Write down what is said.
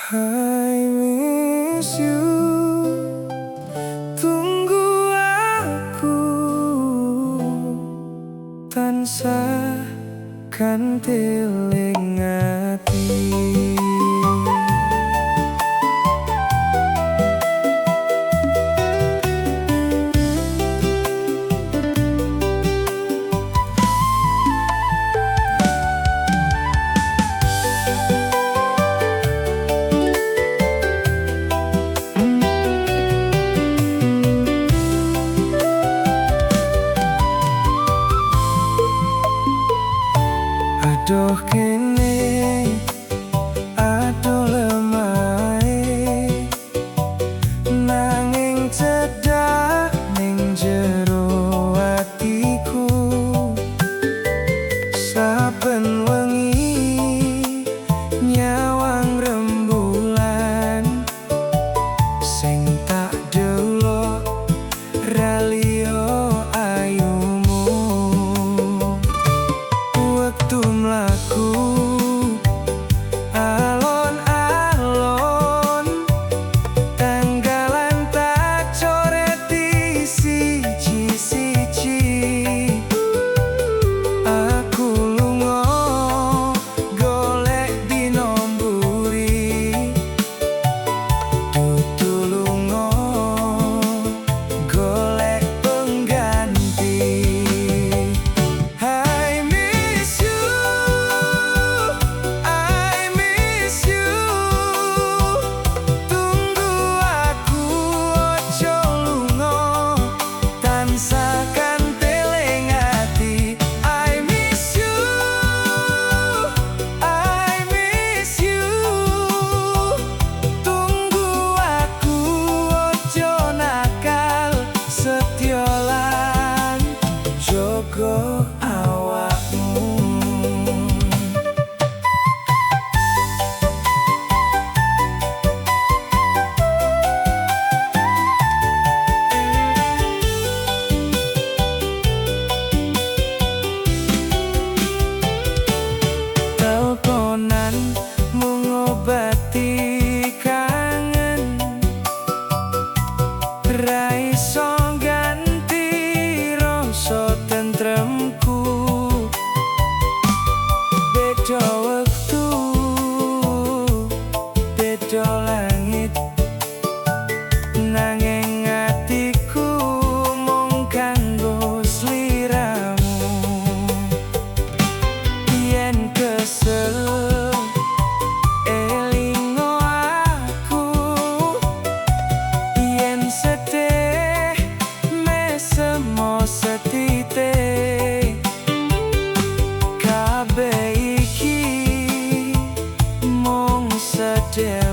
I miss you. Tunggu aku tansah kanthi eling ati. Aduh kene, aduh lemahe, nanging cedhak ning jero atiku. Saben wengi nyawang rembulan, sing tak delok ra liya ayumu. Wektu mlaku alon-alon, tanggalan tak coreti siji-siji. Aku lunga golek dina mburi, dudu lunga golek pengganti. I miss you, I miss you. Tunggu aku ojo lunga, tansah kanthi eling ati. I miss you, I miss you. Tunggu aku ojo nakal, setya lan jaga awakmu. Teleponan mung ngobati kangen, ra iso ganti rasa tentremku. Beda wektu, beda langit, nanging atiku mung kanggo sliramu. Yen kesel elingo aku, yen sedih mesemo setitik. Kabeh iki mung sedih.